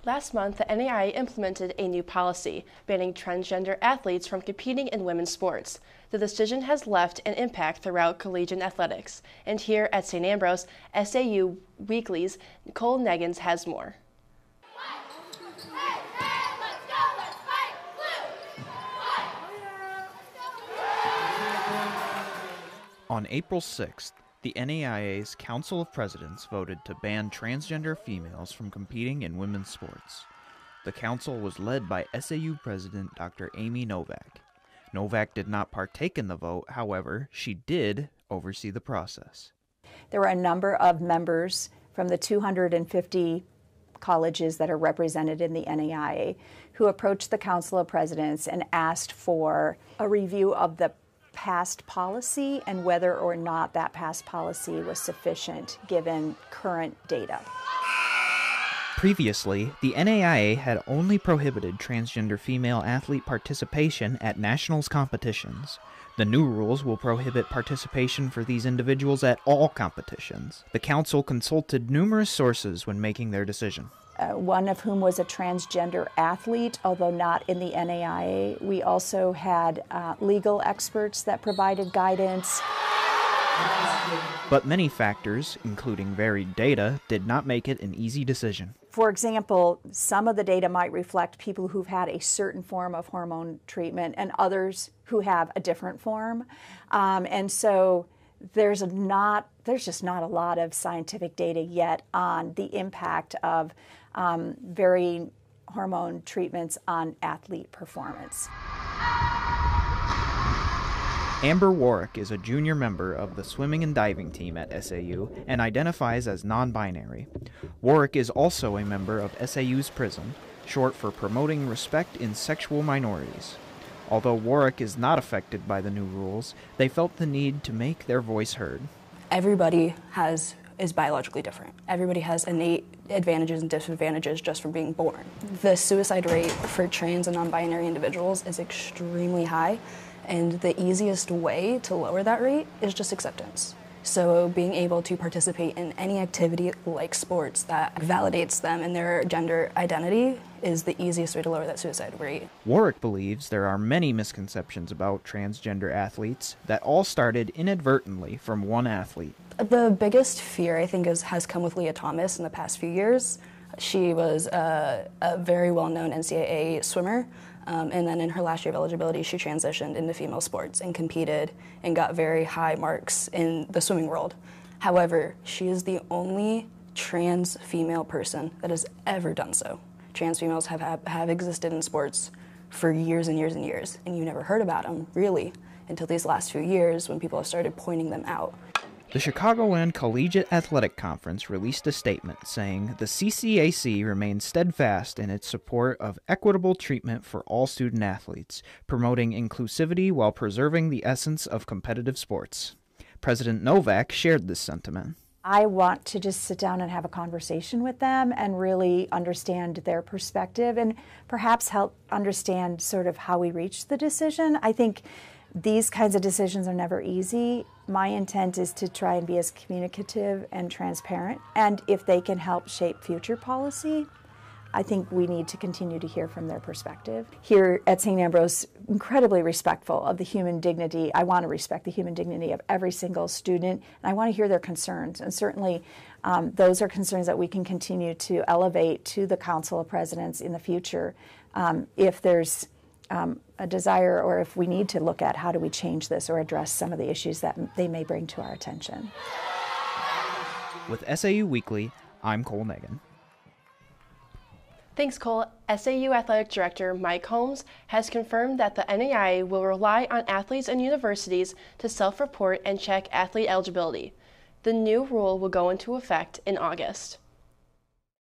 Last month, the NAIA implemented a new policy banning transgender athletes from competing in women's sports. The decision has left an impact throughout collegiate athletics. And here at St. Ambrose, SAU Weekly's Nicole Negen has more. On April 6th, the NAIA's Council of Presidents voted to ban transgender females from competing in women's sports. The council was led by SAU President Dr. Amy Novak. Novak did not partake in the vote, however, she did oversee the process. There were a number of members from the 250 colleges that are represented in the NAIA who approached the Council of Presidents and asked for a review of the past policy and whether or not that past policy was sufficient given current data. Previously, the NAIA had only prohibited transgender female athlete participation at nationals competitions. The new rules will prohibit participation for these individuals at all competitions. The council consulted numerous sources when making their decision. One of whom was a transgender athlete, although not in the NAIA. We also had legal experts that provided guidance. But many factors, including varied data, did not make it an easy decision. For example, some of the data might reflect people who've had a certain form of hormone treatment and others who have a different form. And so there's just not a lot of scientific data yet on the impact of varying hormone treatments on athlete performance. Amber Warwick is a junior member of the swimming and diving team at SAU and identifies as non-binary. Warwick is also a member of SAU's PRISM, short for Promoting Respect in Sexual Minorities. Although Warwick is not affected by the new rules, they felt the need to make their voice heard. Everybody is biologically different. Everybody has innate advantages and disadvantages just from being born. The suicide rate for trans and non-binary individuals is extremely high, and the easiest way to lower that rate is just acceptance. So being able to participate in any activity like sports that validates them and their gender identity is the easiest way to lower that suicide rate. Warwick believes there are many misconceptions about transgender athletes that all started inadvertently from one athlete. The biggest fear, I think, has come with Leah Thomas in the past few years. She was a very well-known NCAA swimmer, and then in her last year of eligibility, she transitioned into female sports and competed and got very high marks in the swimming world. However, she is the only trans female person that has ever done so. Trans females have existed in sports for years and years and years, and you never heard about them, really, until these last few years when people have started pointing them out. The Chicagoland Collegiate Athletic Conference released a statement saying the CCAC remains steadfast in its support of equitable treatment for all student athletes, promoting inclusivity while preserving the essence of competitive sports. President Novak shared this sentiment. I want to just sit down and have a conversation with them and really understand their perspective and perhaps help understand sort of how we reached the decision. I think these kinds of decisions are never easy. My intent is to try and be as communicative and transparent, and if they can help shape future policy, I think we need to continue to hear from their perspective. Here at St. Ambrose, incredibly respectful of the human dignity. I want to respect the human dignity of every single student, and I want to hear their concerns, and certainly those are concerns that we can continue to elevate to the Council of Presidents in the future if there's a desire or if we need to look at how do we change this or address some of the issues that they may bring to our attention. With SAU Weekly, I'm Cole Negen. Thanks, Cole. SAU Athletic Director Mike Holmes has confirmed that the NAIA will rely on athletes and universities to self-report and check athlete eligibility. The new rule will go into effect in August.